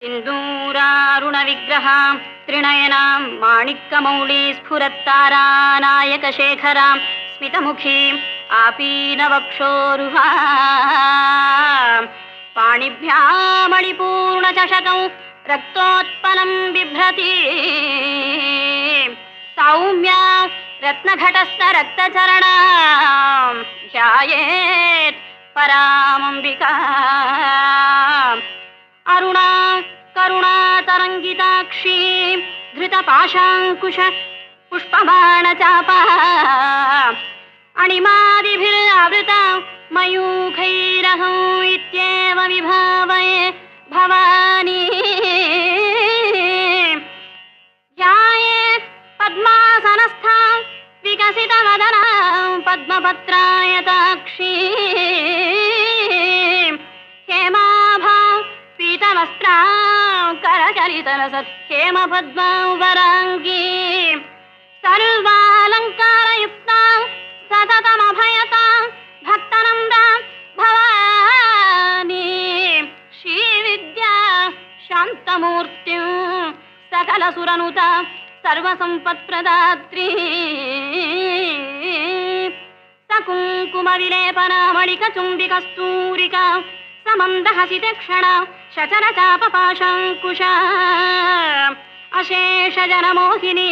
सिन्दूरारुणविग्रहां त्रिनयनां माणिक्यमौळी स्फुरत्तारानायकशेखरां स्मितमुखीं आपीनवक्षोरुहां पाणिभ्यां मणिपूर्णचषकं रक्तोत्पलं बिभ्रती सौम्यां रत्नघटस्थरक्तचरणां ध्यायेत् परामम्बिकाम् अरुणा करुणातरङ्गिताक्षी धृतपाशाङ्कुश पुष्पबाणचापा अणिमादिभिरावृता मयूखैरहं इत्येव विभावये भवानी ध्यायेत् पद्मासनस्थां विकसितवदनां पद्मपत्रायताक्षी हेमाभां पीतवस्त्रां करचलितरसत्क्षेमपद्मां वराङ्गीं सर्वालङ्कारयुक्तां सततमभयतां भक्तनन्दां भवानी श्रीविद्या शान्तमूर्तिं सकलसुरनुता सर्वसम्पत्प्रदात्री सकुङ्कुमविलेपनामणिकचुम्बिकस्तूरिका समन्दहसितक्षणा शचरचापपाशाङ्कुशा अशेषजनमोहिनी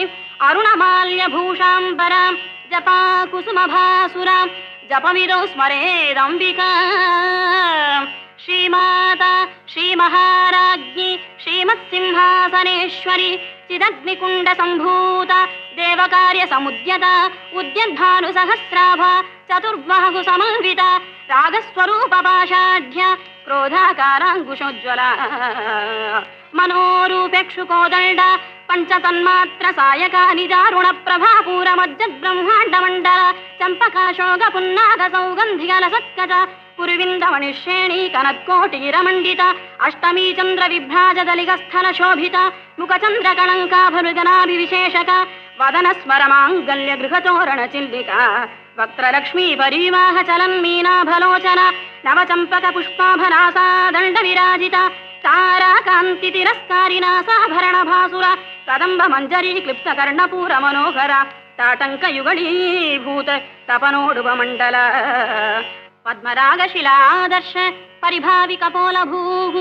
अरुणमाल्यभूषाम्बरां जपाकुसुमभासुरां जपविदो स्मरेदम्बिका श्रीमाता श्रीमहाराज्ञी श्रीमत्सिंहासनेश्वरी चिदग्निकुण्डसम्भूता देवकार्यसमुद्यता उद्यद्भानुसहस्राभा चतुर्बाहु समन्विता रागस्वरूपपाशाढ्या क्रोधाकाराङ्कुशोज्ज्वला मनोरूपेक्षुकोदण्डा पञ्चतन्मात्र सायका निजारुणप्रभापूरमज्जद्ब्रह्माण्डमण्डला चम्पकाशोकपुन्नागसौगन्धिकलसत्कचा पुरिविन्दमणिश्रेणी कनत्कोटिगिरमण्डिता अष्टमी चन्द्रविभ्राजदलिगस्थलशोभिता मुखचन्द्रकलङ्काभरुजनाभिविशेषका वदनस्मरमाङ्गल्यगृहतोरणचिल्लिका वक्त्रलक्ष्मी परिवाहचलन्मीनाभलोचना नवचम्पकपुष्पाभनासा दण्डविराजिता ताराकान्तितिरस्कारिणा साभरणभासुरा कदम्बमञ्जरी क्लिप्तकर्णपूरमनोहरा ताटङ्कयुगळीभूत तपनोडुपमण्डला पद्मरागशिलादर्श परिभाविकपोलभूः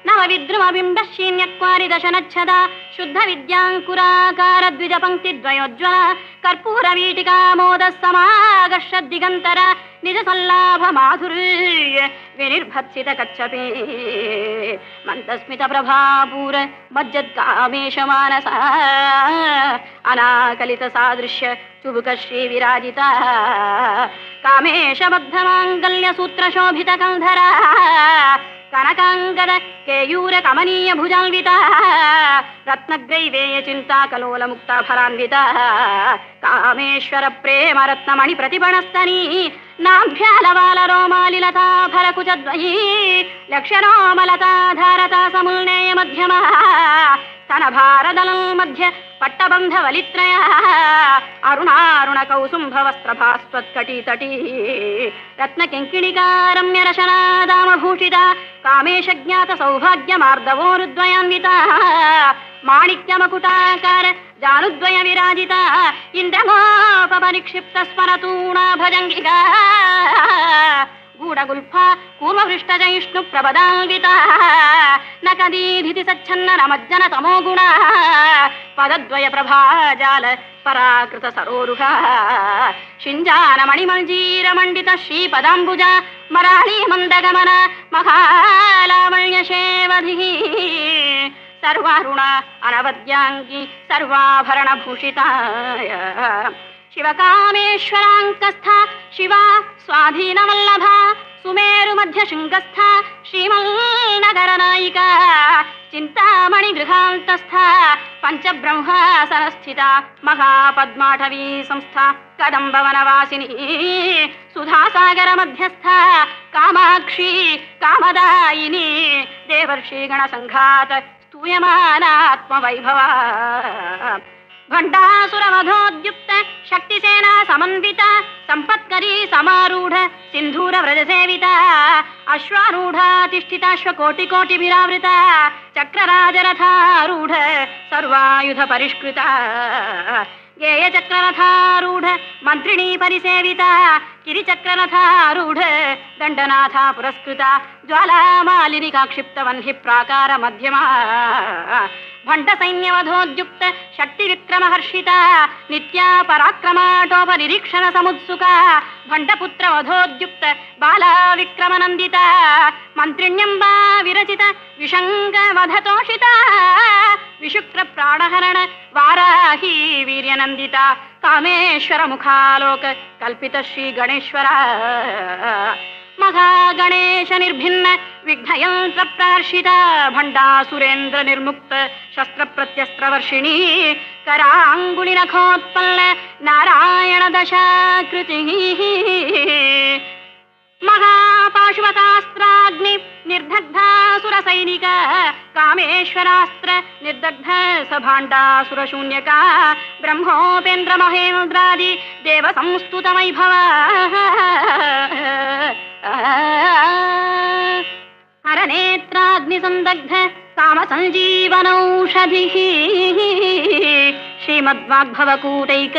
नवविद्रुमबिम्बश्रीन्यक्वारिदशनच्छदा शुद्धविद्याङ्कुराकारद्विजपङ्क्तिद्वयोज्ज्वला कर्पूरवीटिकामोदस्समागर्षद्दिगन्तरा निजसल्लाभमाधुर्य विनिर्भत्सितकच्छपे मन्दस्मितप्रभापूर मज्जत्कामेशमानसा अनाकलितसादृश्य चुबुकश्रीविराजिता कामेशबद्धमाङ्गल्यसूत्रशोभितकन्धरा कनकाङ्गद केयूर कमनीय भुजान्विता रत्नग्रैवेय चिन्ता कलोलमुक्ता फलान्विता कामेश्वर प्रेम रत्नमणि प्रतिपणस्तनी नाभ्यालवाल रोमालिलता फलकुचद्वयी लक्ष्यरोमलता धारता समुल्नेय मध्यमा स्तनभारदलं मध्य पट्टबन्धवलित्रया अरुणारुण कौसुम्भवस्त्रभास्वत्कटितटी रत्नकिङ्किणिका रम्यरशनादामभूषिता कामेशज्ञात सौभाग्यमार्दवोरुद्वयान्विता माणिक्यमकुटाकार जानुद्वय विराजिता इन्द्रमोपपरिक्षिप्त स्मरतूणा भजङ्गिका गूढगुल्फा कूर्मभृष्टजैष्णु प्रपदान्विता नकदीधिति सच्छन्न नमज्जन तमो गुणा पदद्वय प्रभाजाल पराकृत सरोरुहा शिञ्जान मणिमञ्जीरमण्डित श्रीपदाम्बुजा मराळी मन्दगमन महालावण्यशेवधिः सर्वारुणा अनवद्याङ्गी सर्वाभरणभूषिता शिवकामेश्वराङ्कस्था शिवा स्वाधीनवल्लभा सुमेरुमध्यशृङ्गस्था श्रीमन्नगरनायिका चिन्तामणिगृहान्तस्था पञ्चब्रह्मासनस्थिता महापद्माठवी संस्था कदम्बवनवासिनी सुधासागरमध्यस्था कामाक्षी कामदायिनी देवर्षिगणसङ्घात स्तूयमानात्मवैभवा भण्डासुरवधोद्युक्त शक्तिसेना समन्विता सम्पत्करी समारूढ सिन्धूर व्रजसेविता अश्वारूढा तिष्ठिताश्वकोटिकोटिभिरावृता चक्रराजरथारूढ सर्वायुध परिष्कृता गेयचक्ररथारूढ मन्त्रिणी परिसेविता किरिचक्ररथारूढ दण्डनाथा पुरस्कृता ज्वालामालिनिका क्षिप्तवह्नि प्राकार मध्यमा भण्डसैन्यवधोद्युक्त शक्तिविक्रमहर्षिता नित्या पराक्रमाटोपनिरीक्षण समुत्सुका भण्डपुत्रवधोद्युक्त बाला विक्रमनन्दिता मन्त्रिण्यम्बा विरचित विशङ्गवधतोषिता विशुक्र प्राणहरण वाराही वीर्यनन्दिता कामेश्वर मुखालोक कल्पित श्री गणेश्वर महागणेश निर्भिन्न विघ्नयंत्र प्रहर्षिता भण्डासुरेन्द्र निर्मुक्त शस्त्र प्रत्यस्त्रवर्षिणी कराङ्गुलि नखोत्पल्ल नारायण दशाकृति महापाशुपतास्त्राग्नि निर्दग्धासुर सैनिक कामेश्वरास्त्र निर्दग्ध सभाण्डासुरशून्यका ब्रह्मोपेन्द्र महेन्द्रादि देव संस्तुत वैभव हरनेत्राग्निसन्दग्ध काम संजीवनौषधिः श्रीमद्वाग्भवकूटैक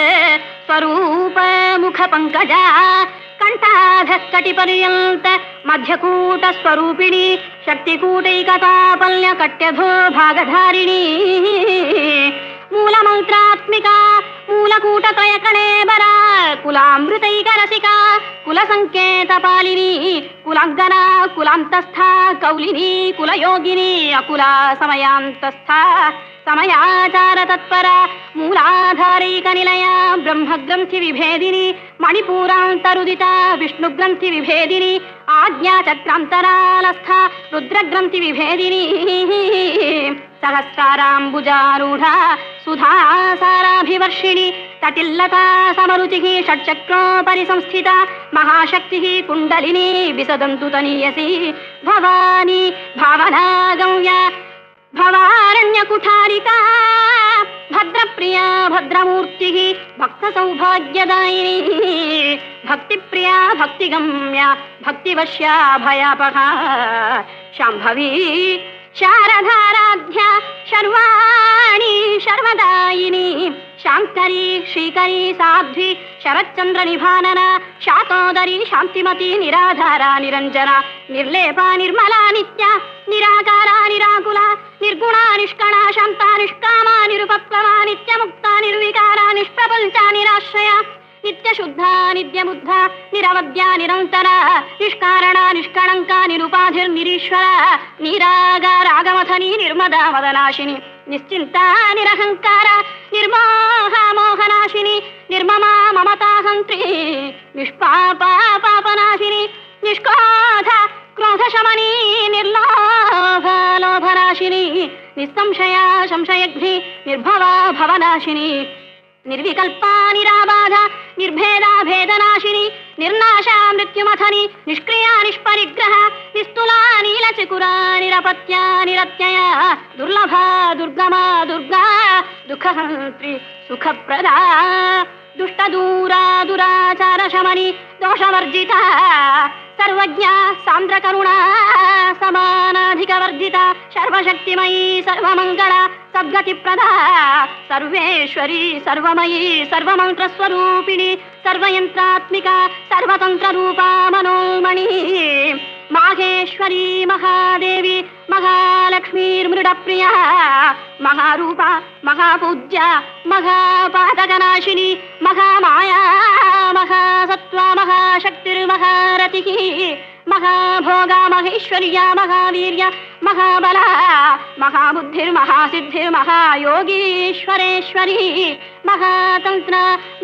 स्वरूप मुख पंकजा कंठाधः कटिपर्यन्त मध्यकूट स्वरूपिणी शक्तिकूटैकतापल्य कट्यधो भागधारिणी मूलमन्त्रात्मिका मूलकूटत्रय कणेबरा कुलामृतैक रसिका कुलसंकेतपालिनी कुलांगना कुलांतस्था कौलिनी कुलयोगिनी अकुला समयांतस्था समयाचार तत्परा मूलाधारैक निलया ब्रह्मग्रंथि विभेदिनी मणिपूरान्तरुदिता विष्णुग्रंथि विभेदिनी आज्ञाचक्रान्तरालस्था रुद्रग्रंथि विभेदिनी सहस्राराम्बुजारूढा सुधासाराभिवर्षिणी तटिल्लता समरुचिः षट्चक्रोपरि संस्थिता महाशक्तिः कुण्डलिनी विसदन्तु तनीयसी भवानी भावना गम्या भवारण्यकुठारिका भद्रप्रिया भद्रमूर्तिः भक्तसौभाग्यदायिनी भक्तिप्रिया भक्तिगम्या भक्तिवश्या भयापहा शाम्भवी शारदाराध्या शर्वाणी शर्वदायिनी शांकरी श्रीकरी साध्वी शरच्चंद्र निभानना शातोदरी शांतिमती निराधारा निरंजना निर्लेपा निर्मला नित्या निराकारा निराकुला निर्गुणा निष्कणा शांता निष्कामा निरुपप्लवा नित्यमुक्ता निर्विकारा निष्प्रपंचा निराश्रया नित्यशुद्धा नित्यबुद्धा निरवद्या निरन्तरा निष्कारणा निष्कळङ्का निरुपाधिर्निरीश्वरा निरागारागमथनी निर्मदा मदनाशिनी निश्चिन्ता निरहङ्कारा निर्मोहा मोहनाशिनी निर्ममा ममताहन्त्री निष्पापा पापनाशिनी निष्क्रोधा क्रोधशमनी निर्लोभा लोभनाशिनी निस्संशया संशयघ्नी निर्भवा भवनाशिनी निर्विकल्पा निराबाधा निर्भेदा भेदनाशिनी निर्नाशा मृत्युमथनी निष्क्रिया निष्परिग्रह निस्तुला नीलचकुरा निरपत्या निरत्यया दुर्लभा दुर्गमा दुर्गा दुःखहन्त्री सुखप्रदा दुष्टदूरा दुराचार शमनी दोषवर्जिता सर्वज्ञा सान्द्रकरुणा समानाधिकवर्जिता सर्वशक्तिमयी सर्वमङ्गला सद्गतिप्रदा सर्वेश्वरी सर्वमयी सर्वमन्त्रस्वरूपिणी सर्वयन्त्रात्मिका सर्वतन्त्ररूपा मनोमणि माहेश्वरी महादेवी महालक्ष्मीर्मृडप्रिया महारूपा महापूज्या महापातकनाशिनी महामाया महासत्त्वा महाशक्तिर्महारतिः महाभोगा महेश्वर्या महावीर्या महाबला महाबुद्धिर्महासिद्धिर्महायोगीश्वरेश्वरी महातन्त्र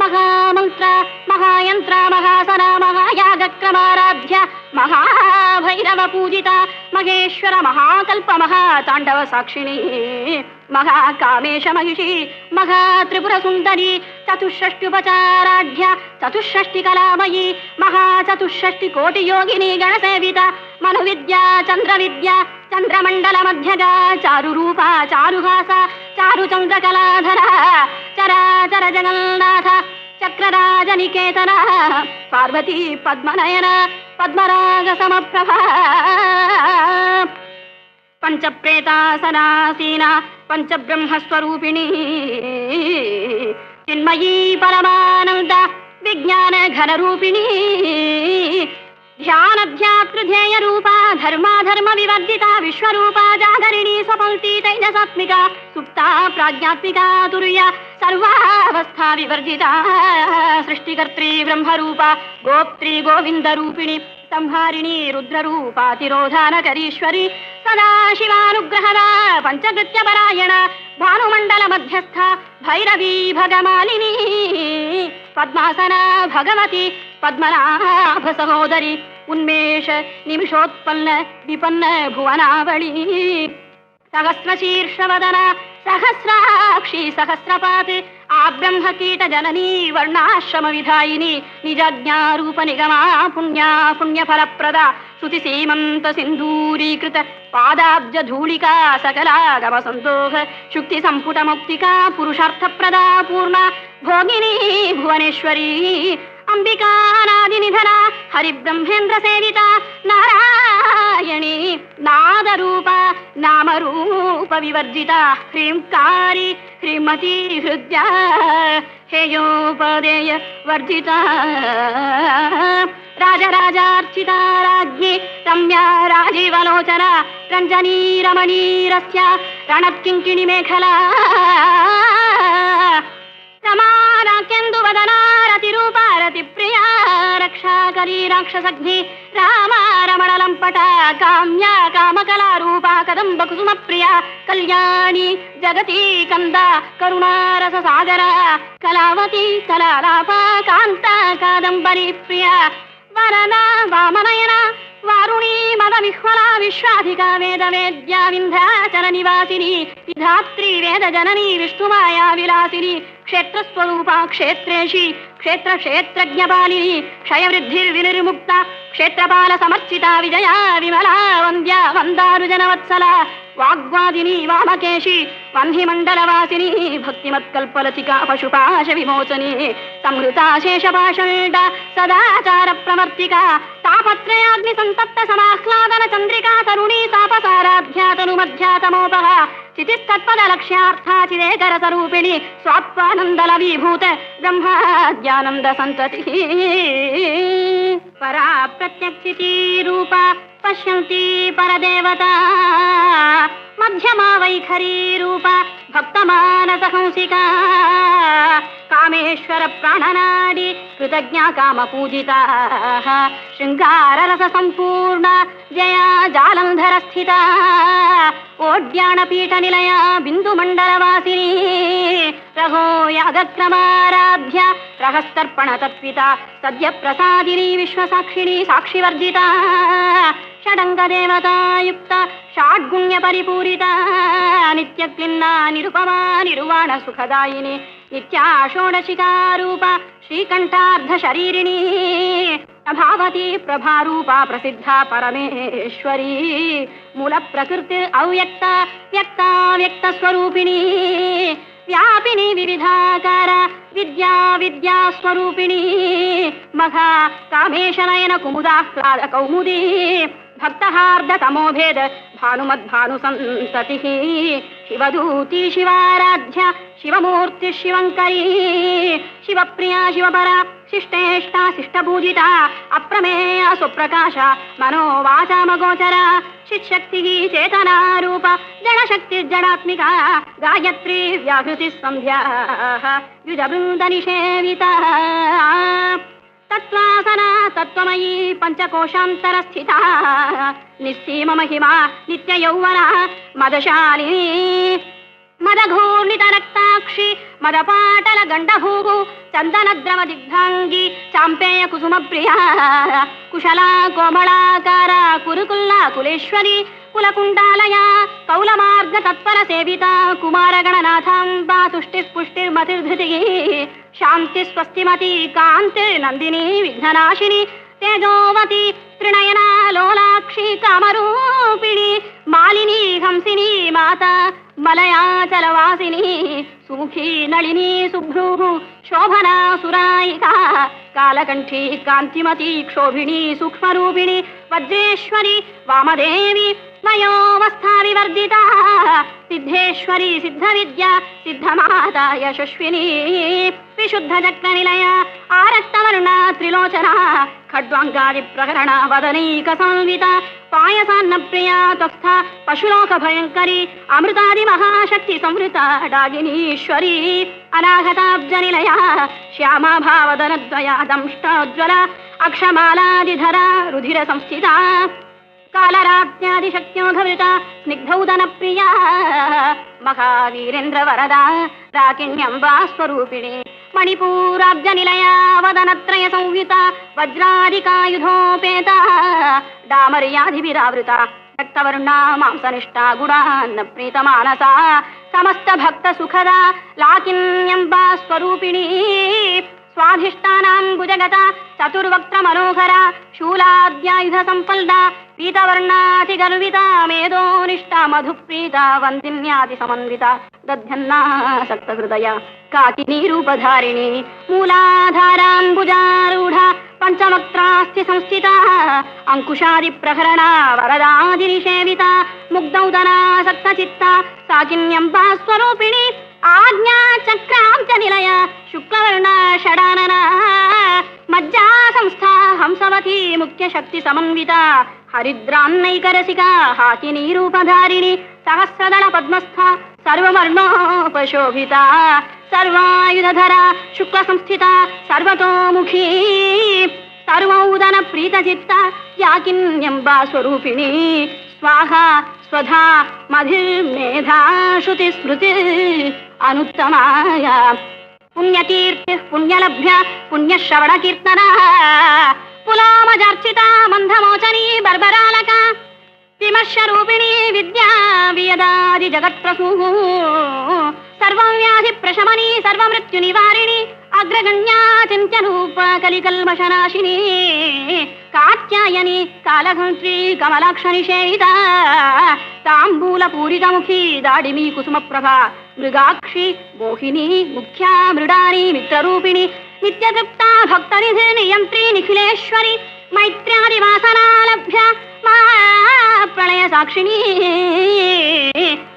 महामन्त्र महायन्त्र महासना महायागक्रमाराध्या महाभैरवपूजिता महेश्वर महाकल्प महाताण्डव साक्षिणी महाकामेश महिषी महात्रिपुरसुन्दरी चतुष्षष्ट्युपचाराढ्या चतुष्षष्टिकलामयी महाचतुष्षष्टिकोटियोगिनी गणसेविता मनुविद्या चन्द्रविद्या चन्द्रमण्डलमध्यगा चारुरूपा चारुहासा चारुचन्द्रकलाधरा చరాచర జగన్నాథ చక్రరాజ నికేతన పార్వతీ పద్మనయన పద్మరాగ సమప్రభ పంచప్రేతాసనాసీన పంచబ్రహ్మస్వరూపిణి చిన్మయీ పరమానంద విజ్ఞాన ఘనరూపిణి ధ్యానధ్యాతృధ్యేయ రూపా ధర్మాధర్మ వివర్జిత విశ్వరూపా జాగరిణి స్వపంక్తి తైజసాత్మిక సుప్తా ప్రాజ్ఞాత్మిక తుర్య సర్వావస్థా వివర్జిత సృష్టికర్త్రీ బ్రహ్మరూప గోప్త్రీ గోవింద రూపిణి సంహారిణి రుద్రరూపాతిరోధానకరీశ్వరి సదాశివానుగ్రహద పంచకృత్యపరాయణ భానుమండల మధ్యస్థ భైరవీ భగమాలిని పద్మాసన భగవతి పద్మనాభ సహోదరి ఉన్మేష నిమిషోత్పన్న విపన్న భువనావళి సహస్రశీర్షవదన సహస్రాక్షి సహస్రపాత్ ఆ బ్రహ్మ కీట జననీ వర్ణాశ్రమ విధాయిని నిజజ్ఞారూప నిగమా పుణ్యా పుణ్యఫలప్రద శృతి సీమంత సింధూరీకృత పాదాబ్జ ధూళికా సకలాగమ సంతోష శుక్తి సంపుట మౌక్తికా పురుషార్థప్రద పూర్ణ భోగిని భువనేశ్వరీ అంబికానాది నిధన హరిబ్రహ్మేంద్ర సేవిత నారాయణి నాదరూప నామరూప వివర్జిత హ్రీంకారి హ్రీమతి హృద్య హేయోపదేయ వర్జిత రాజరాజార్చిత రాజ్ఞి రమ్యా రాజీవలోచన రంజనీ రమణీరస్య రణత్కింకిణి మేఖలా రమారాకెందువదనారతిరూపారతి ప్రియా రక్షాకరీ రాక్షసగ్ని రామా రమణలంపట కామ్యా కామకళారూపా కదంబ కుసుమ ప్రియా కళ్యాణి జగతి కంద కరుణారస సాగర కళావతి కళాలాప కాంత కాదంబరి ప్రియా వరన వామనయన వారుణీ మద విహ్వలా విశ్వాధిక వేద వేద్యా వింధ్యాచల నివాసిని విధాత్రి వేద జననీ విష్ణుమాయా విలాసిని క్షేత్రస్వరూపా క్షేత్రేషి క్షేత్ర క్షేత్రజ్ఞపాలిని క్షయవృద్ధిర్వినిర్ముక్త క్షేత్రపాల సమర్చిత విజయా విమలా వంద్య వందారుజనవత్సల వాగ్వాదిని వామకేశి వహ్నిమండలవాసిని భక్తిమత్కల్పలతికా పశుపాశ విమోచని సంహృతా శేషపాషండ సదాచార ప్రవర్తిక తాపత్రయాగ్ని సంతప్త సమాహ్లాదన చంద్రికా తరుణీ తాపసారాధ్యాతను మధ్యాతమోపహ చితిస్తత్పద లక్ష్యార్థా చిదేకర స్వరూపిణి స్వాత్వానందల విభూత బ్రహ్మాద్యానంద సంతతి పరా ప్రత్యక్షితి రూప పశ్యంతి పరదేవత మధ్యమా వైఖరీ రూప భక్తమానస హంసిక కామేశ్వర ప్రాణనాడి కృతజ్ఞా కామ పూజిత శృంగారరస సంపూర్ణ జయా జాలంధర స్థిత ఓడ్యానపీఠ నిలయ బిందు మండలవాసిని రఘో యాగక్రమారాధ్య రహస్తర్పణ తత్విత సద్య ప్రసాదిని విశ్వసాక్షిణి సాక్షివర్జిత షడంగ దేవతాయుక్త షాడ్గుణ్య పరిపూరిత నిత్యక్లిన్న నిరుపమా నిర్వాణ సుఖదాయిని నిత్యా షోడశికారూప శ్రీకంఠార్ధ శరీరిణి భావతి ప్రభారూపా ప్రసిద్ధ పరమేశ్వరీ మూల ప్రకృతి అవ్యక్త వ్యక్త వ్యక్త స్వరూపిణి వ్యాపిని వివిధాకార విద్యా విద్యా స్వరూపిణి మఘా కామేశనయన కుముదాహ్లాద కౌముదీ భక్తహార్ద తమోభేద భానుమద్భాను సంతతి శివదూతి శివారాధ్య శివమూర్తి శివంకరీ శివప్రియా శివపర శిష్టేష్ట శిష్టపూజిత అప్రమేయ సుప్రకాశ మనోవాచామగోచర చిశక్తి చేతనారూప జడశక్తి జడాత్మిక గాయత్రీ వ్యాహృతి సంధ్యా యుజబృంద నిషేవిత తత్వాసన తత్వమయీ పంచకోశాంతర స్థిత నిస్సీమ మహిమా నిత్య యౌవన మదశాలిని మదఘూర్ణిత రక్తాక్షి మదపాటల గండభూగు చందనద్రవ దిగ్ధాంగి చాంపేయ కుసుమ ప్రియా కుశలా కోమళాకార కురుకుల్లా కులేశ్వరి కులకుండాలయ కౌలమార్గ తత్పర సేవిత కుమారగణనాథాంబా తుష్టిర్పుష్టిర్మతిర్ధృతి శాంతి స్వస్తిమతి కాంతిర్నందిని విఘ్ననాశిని తేజోవతి త్రినయనా లోలాక్షి కామరూపిణి మాలిని హంసిని మాత मलयाचलवासिनी सुमुखी नलिनी सुभ्रूः शोभना सुरायिका कालकण्ठी कान्तिमती क्षोभिणी सूक्ष्मरूपिणी वज्रेश्वरी वामदेवी वयोवस्था विवर्जिता सिद्धेश्वरी सिद्धविद्या सिद्धमाता यशस्विनी विशुद्धचक्रनिलया आरक्तवर्णा त्रिलोचना खड्वाङ्गादि प्रकरणा वदनैक संविता पायसान्नप्रिया त्वस्था पशुलोक भयङ्करी अमृतादि महाशक्ति संवृता डागिनीश्वरी अनाहताब्जनिलया श्यामा भावदनद्वया दंष्टोज्ज्वला अक्षमालादिधरा रुधिर संस्थिता कालराज्ञादिशक्त्योधवृता स्निग्धौदनप्रिया महावीरेन्द्र वरदा राकिण्यम्बा स्वरूपिणी मणिपूराब्जनिलया वदनत्रय संयुता वज्रादिकायुधोपेता डामर्याधिभिरावृता रक्तवर्णा मांसनिष्ठा गुणान्न प्रीतमानसा समस्त भक्त सुखदा लाकिन्यम्बा स्वरूपिणी स्वाधिष्ठानाम्बुजगता चतुर्वक्त्र मनोहरा शूलाद्यायुध संपल्ला पीतवर्णातिगर्विता मेधोनिष्ठा मधुप्रीता वन्दिन्यादि समन्विता दध्यन्नासक्तहृदया काकिनी रूपधारिणी मूलाधाराम्बुजारूढा पंचवक्त्रास्ति संस्थिता अंकुशादि प्रहरणा वरदादिनिषेविता मुग्धौदनासक्तचित्ता साकिन्यम्बा स्वरूपिणी आज्ञा चक्रां च निलया शुक्लवर्णा षडानना मज्जा संस्था हंसवती मुख्य शक्ति समन्विता हरिद्रान्नैकरसिका हाकिनी रूपधारिणी सहस्रदल पद्मस्था सर्ववर्णोपशोभिता सर्वायुधधरा शुक्ल संस्थिता सर्वतोमुखी सर्वौदन प्रीतचित्ता याकिन्यम्बा स्वरूपिणी स्वाहा स्वधा मधिर्मेधा श्रुति स्मृति अनुत्तमाया पुण्यकीर्ति पुण्यलभ्य पुण्यश्रवण कीर्तना पुलामजर्चिता मंधमोचनी बर्बरालका विमर्शरूपिणी विद्या वियदादि जगत्प्रसूः सर्वं व्याधि प्रशमनी सर्वमृत्यु निवारिणी अग्रगण्या चिन्त्यरूपा कलिकल्मषनाशिनी कात्यायनी कालघंत्री कमलाक्षनिषेविता ताम्बूलपूरितमुखी दाडिमी कुसुमप्रभा मृगाक्षी मोहिनी मुख्या मृडानी मित्ररूपिणी नित्यतृप्ता भक्तनिधिर्नियन्त्री निखिलेश्वरी मैत्र्यादिवासनालभ्या महाप्रलय साक्षिणी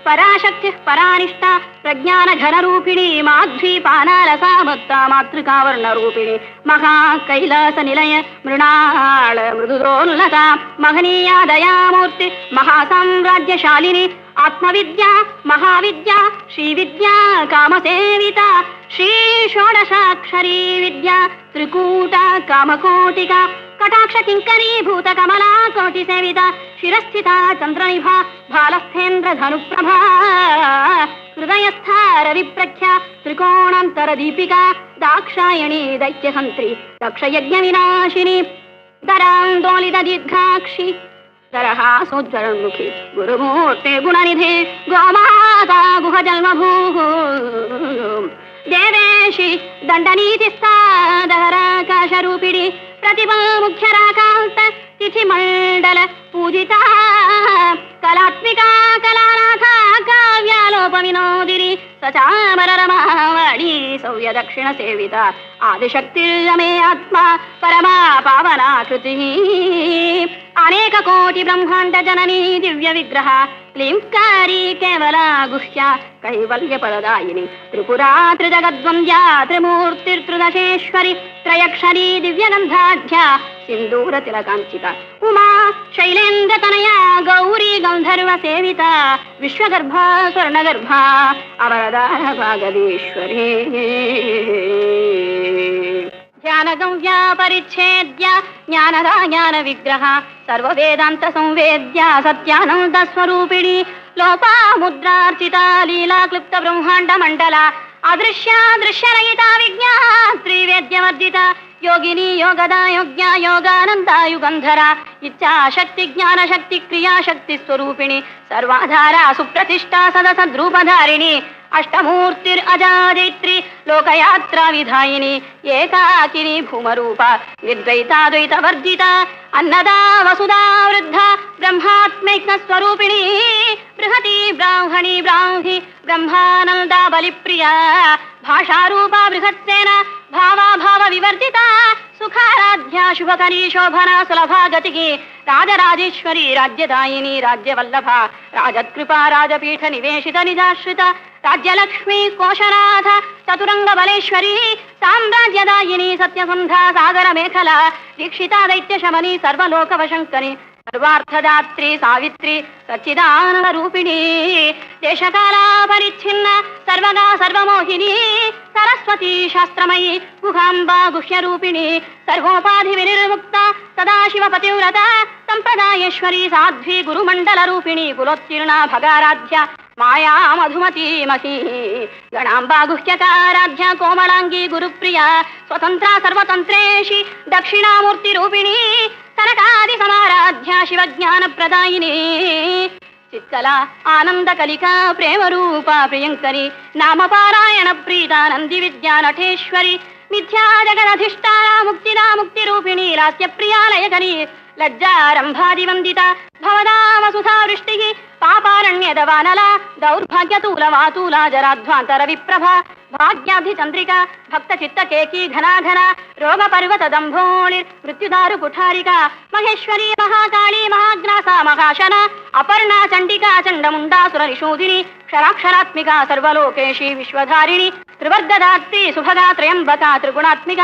पराशक्ति परानिष्ठा प्रज्ञान घनरूपिणी माध्वीपानालसामत्ता मातृकावर्णरूपिणी महाकैलास निलय मृणाल मृदुदोल्लता महनीया दयामूर्ति महासाम्राज्यशालिनी आत्मविद्या महाविद्या श्रीविद्या कामसेविता श्री षोडशाक्षरी विद्या त्रिकूटा कामकोटिका कटाक्ष किंकरी भूत कमला कोटि सेविता शिरस्थिता चंद्रनिभा भालस्थेन्द्र धनुप्रभा हृदयस्था रविप्रख्या त्रिकोणांतर दीपिका दाक्षायणी दैत्यहंत्री दक्षयज्ञ विनाशिनी दरांदोलित दीर्घाक्षी दरहासोज्ज्वलन्मुखी गुरुमूर्ते गुणनिधे गोमाता गुहजन्मभूः देवेशी दण्डनीतिस्था दहराकाशरूपिणी प्रतिभा मुख्यराकान्त तिथिमण्डल पूजिता कलात्मिका कलानाथा काव्यालोपविनोदिनी सचामररमावाणी सौर्य दक्षिण सेविता आदिशक्तिर्यमे आत्मा परमा पावनाकृतिः अनेक कोटि ब्रह्मांड जननी दिव्य विग्रह क्लींकारी केवला गुह्या कैवल्य पददायिनी त्रिपुरा त्रिजगद्वन्द्या त्रिमूर्तिर्त्रिदशेश्वरी त्रयक्षरी दिव्यगन्धाढ्या सिन्दूर तिलकाञ्चिता उमा शैलेन्द्र तनया गौरी गंधर्व सेविता विश्वगर्भा स्वर्णगर्भा अवरदा भागदीश्वरी ज्ञानगम्या परिच्छेद्या ज्ञानदा ज्ञान विग्रह सर्ववेदांत संवेद्या सत्यानंद स्वरूपिणी लोपा मुद्रार्चिता लीला क्लुप्त ब्रह्मांड मंडला अदृश्या दृश्यरहिता विज्ञात्री वेद्यवर्जिता योगिनी योगदा योग्या योगानंदा युगंधरा इच्छा शक्ति ज्ञान शक्ति क्रिया शक्ति स्वरूपिणी सर्वाधारा सुप्रतिष्ठा सदसद्रूपधारिणी अष्टमूर्तिर अजादित्री लोकयात्रा विधायिनी एकाकिनी भूमरूपा विद्वैताद्वैत वर्जिता अन्नदा वसुधा वृद्धा ब्रह्मात्मैक स्वरूपिणी బృహతి బ్రాహ్మణి బ్రాహ్మి బ్రహ్మానంద బలిప్రియ భాషారూపా బృహత్సేన భావాభావ వివర్జిత సుఖారాధ్య శుభకరీ శోభనా సులభా గతికి రాజరాజేశ్వరి రాజ్యదాయిని రాజ్యవల్లభ రాజత్కృపా రాజపీఠ నివేశిత నిజాశ్రిత రాజ్యలక్ష్మీ కోశనాథ చతురంగ బలేశ్వరి సామ్రాజ్యదాయిని సత్యసంధా సాగర మేఖల దీక్షితా దైత్య శమని సర్వలోకవశంకరి సర్వార్థదాత్రి సావిత్రి సచ్చిదానంద రూపిణి దేశకాల పరిచ్ఛిన్న సర్వగా సర్వమోహిని సరస్వతి శాస్త్రమయి గుహాంబా గుహ్యరూపిణి సర్వోపాధి వినిర్ముక్త సదాశివ పతివ్రత సంప్రదాయేశ్వరి సాధ్వి గురుమండల రూపిణి కులోత్తీర్ణ భగారాధ్య మాయా మధుమతి మహీ గణాంబా గుహ్యకారాధ్య కోమలాంగి గురుప్రియ స్వతంత్ర సర్వతంత్రేషి దక్షిణామూర్తి రూపిణి కనకాది సమారాధ్య శివజ్ఞాన ప్రదాయిని చిత్కల ఆనంద కలిక ప్రేమ రూప ప్రియంకరి నామపారాయణ ప్రీత నంది విద్యా నటేశ్వరి మిథ్యా జగదధిష్టాన ముక్తిదా ముక్తి రూపిణి లాస్య ప్రియాలయకరి లజ్జారంభాది వందిత భవదామ సుధా వృష్టి పాపారణ్యద వానల దౌర్భాగ్యతూల వాతూల జరాధ్వాంతర విప్రభ భాగ్యాధి చంద్రిక భక్త చిత్త కేకీ ఘనాఘన రోగ పర్వత దంభోళి మృత్యుదారు కుఠారిక మహేశ్వరి మహాకాళీ మహాగ్రాస మహాశన అపర్ణా చండికా చండముండాసుర నిషూదిని క్షరాక్షరాత్మిక సర్వలోకేశి విశ్వధారిణి త్రివర్గదాత్రి సుభగా త్రయంబక త్రిగుణాత్మిక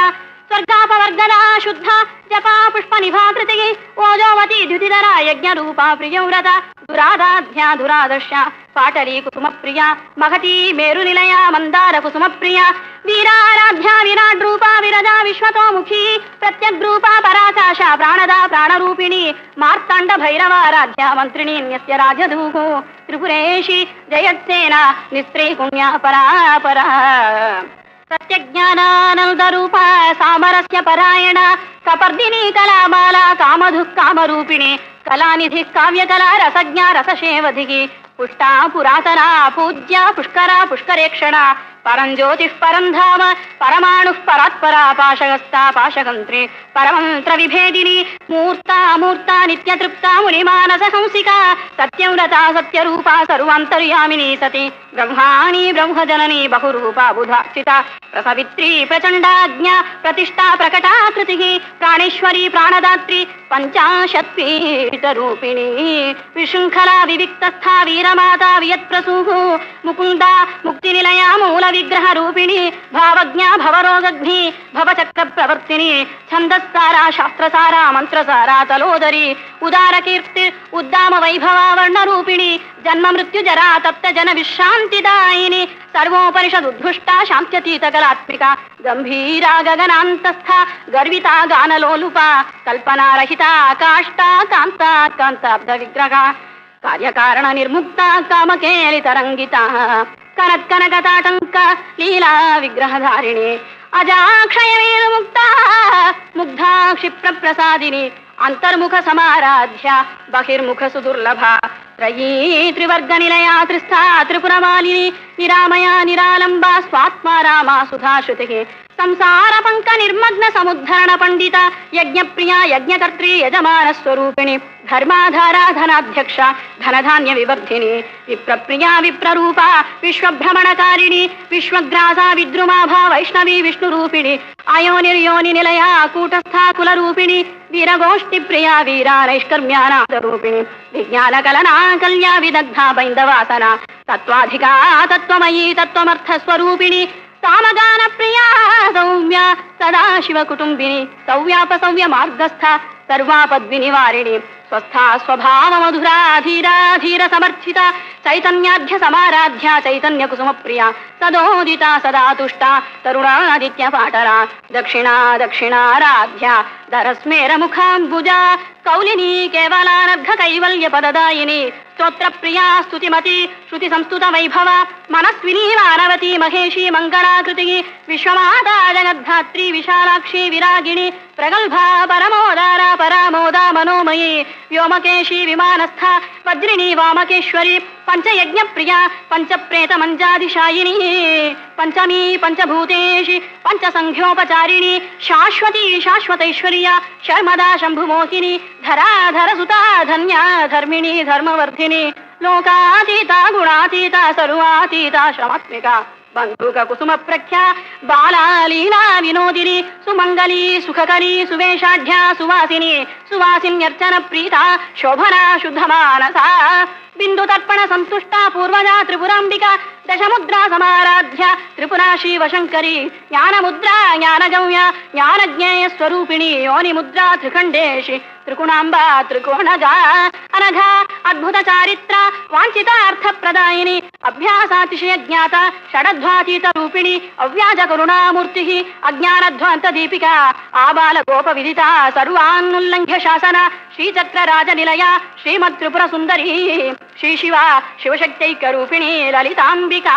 స్వర్గాపవర్గదా శుద్ధ జపా పుష్ప నిభాకృతి ఓజోవతి ద్యుతిధర యజ్ఞ రూపా ప్రియవ్రత దురాదాధ్య దురాదర్శ పాటలీ కుసుమ ప్రియ మహతీ మేరు నిలయ మందార కుసుమ ప్రియ వీరారాధ్య విరాట్ రూపా విరజా విశ్వతోముఖీ ప్రత్యగ్రూపా పరాకాశ ప్రాణదా ప్రాణరూపిణి మార్తాండ భైరవారాధ్య మంత్రిణీ న్యస్య రాజదూహు త్రిపురేషి జయత్సేన నిస్త్రీ పుణ్య పరాపరా సత్యజ్ఞానానంద రూప సామరస్య పరాయణ కపర్దిని కళామాల కామధు కామరూపిణి కళానిధి కావ్యకళా రసజ్ఞ రసశేవధి పుష్టా పురాతనా పూజ్య పుష్కరా పుష్కరేక్షణ పరంజ్యోతి పరంధామ పరమాణు పరాత్పరా పాశగస్తా పాశగంత్రి పరమంత్ర విభేదిని మూర్తా మూర్తా నిత్యతృప్తా మునిమానస హంసిక సత్యవ్రత సత్యరూపా సర్వాంతర్యామిని సతి బ్రహ్మాణి బ్రహ్మజనని బహురూపా బుధార్చిత ప్రసవిత్రీ ప్రచండాజ్ఞ ప్రతిష్టా ప్రకటాకృతి ప్రాణేశ్వరి ప్రాణదాత్రి పంచాశత్పీఠ రూపిణి విశృంఖలా వివిక్తస్థా వీరమాతా వియత్ప్రసూః ముకుంద ముక్తి నిలయ మూల విగ్రహ రూపిణి భావజ్ఞ భవరోగగ్ని భవచక్ర ప్రవర్తిని ఛందస్సారా శాస్త్రసారా మంత్రసారా తలోదరి ఉదార కీర్తి ఉద్దామ వైభవ వర్ణ రూపిణి జన్మ మృత్యు జరా తప్త జన విశ్రాంతిదాయిని సర్వోపనిషదుద్భుష్టా శాంత్యతీత కళాత్మిక గంభీరా గగనాంతస్థ గర్వితా గానలోలుపా కల్పనారహితా కాష్టా కాంతా కాంతాబ్ధ విగ్రహ కార్యకారణ నిర్ముక్త కామకేలి తరంగిత కనత్కనకతాటంక లీలా విగ్రహధారిణి అజాక్షయ ముక్త ముగ్ధా క్షిప్ర ప్రసాదిని అంతర్ముఖ సమారాధ్య బహిర్ముఖ సుదుర్లభ త్రయీ త్రివర్గ నిలయా త్రిస్థా త్రిపురమాలిని నిరామయ నిరాలంబ స్వాత్మా రామా సుధాశ్రుతి సంసార పంక నిర్మగ్న సముద్ధరణ పండిత యజ్ఞప్రియ యజ్ఞకర్త్రి యజమాన స్వరూపిణి ధర్మాధారా ధనాధ్యక్ష ధనధాన్య వివర్ధిని విప్రప్రియా విప్రరూప విశ్వభ్రమణకారిణి విశ్వగ్రాసా విద్రుమాభా వైష్ణవి విష్ణురూపిణి అయోనిర్యోని నిలయ కూటస్థా కులరూపిణి వీరగోష్ఠి ప్రియా వీరా నైష్కర్మ్యానాద రూపిణి విజ్ఞాన కలనా కల్యా విదగ్ధా బైందవాసన తత్వాధికా తత్వమయీ తత్వమర్థ స్వరూపిణి సామగాన ప్రియా సౌమ్య సదాశివ కుటుంబిని సౌవ్యాపసౌవ్య మార్గస్థ సర్వాపద్వి నివారిణి స్వస్థా స్వభావ మధురా ధీరా ధీర సమర్థిత చైతన్యాధ్య సమారాధ్య చైతన్య కుసుమ ప్రియ సదోదిత సదా తుష్ట తరుణాదిత్య పాటరా దక్షిణా దక్షిణారాధ్య ధరస్మేర ముఖాంబుజ కౌలిని కేవలానర్ఘ కైవల్య పదదాయిని స్తోత్ర ప్రియా స్తుతిమతి శృతి సంస్తుత వైభవ మనస్విని మానవతి మహేషి మంగళాకృతి విశ్వమాతా జగద్ధాత్రి విశాలాక్షి విరాగిణి ప్రగల్భా పరమోదార పరామోదా మనోమయీ వ్యోమకేశి విమానస్థ వజ్రిణి వామకేశ్వరి పంచయజ్ఞ ప్రియ పంచప్రేత మంజాదిశాయిని పంచమీ పంచభూతేషి పంచసంఖ్యోపచారిణి శాశ్వతి శాశ్వతైశ్వర్య శర్మదా శంభుమోహిని ధరాధర సుతా ధన్యా ధర్మిణి ధర్మవర్ధిని లోకాతీత గుణాతీత సర్వాతీత శ్రమాత్మిక బంధుక కుసుమ ప్రఖ్య బాలాలీలా వినోదిని సుమంగళి సుఖకరి సువేషాఢ్య సువాసిని సువాసిన్యర్చన ప్రీత శోభనా శుద్ధ మానస బిందు తర్పణ సంతుష్ట పూర్వజా త్రిపురాంబిక దశముద్రా సమారాధ్య త్రిపురా శివశంకరి జ్ఞానముద్రా జ్ఞానగమ్య జ్ఞానజ్ఞేయ స్వరూపిణి యోని ముద్రా త్రిఖండేషి త్రిగుణాంబా త్రికోణజా అనఘ అద్భుత చారిత్ర వాంఛితార్థ ప్రదాయిని అభ్యాసాతిశయ జ్ఞాత షడధ్వాతీత రూపిణి అవ్యాజ కరుణామూర్తి అజ్ఞానధ్వాంత దీపిక ఆబాల గోప విదిత సర్వాన్నుల్లంఘ్య శాసన శ్రీచక్ర రాజ నిలయ శ్రీమద్ త్రిపుర సుందరి శ్రీ శివ శివశక్తైక రూపిణి లలితాంబికా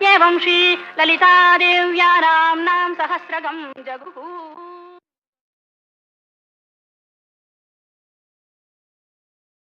ఏవం శ్రీ లలితాదేవ్యా నామ్నాం సహస్రగం జగుః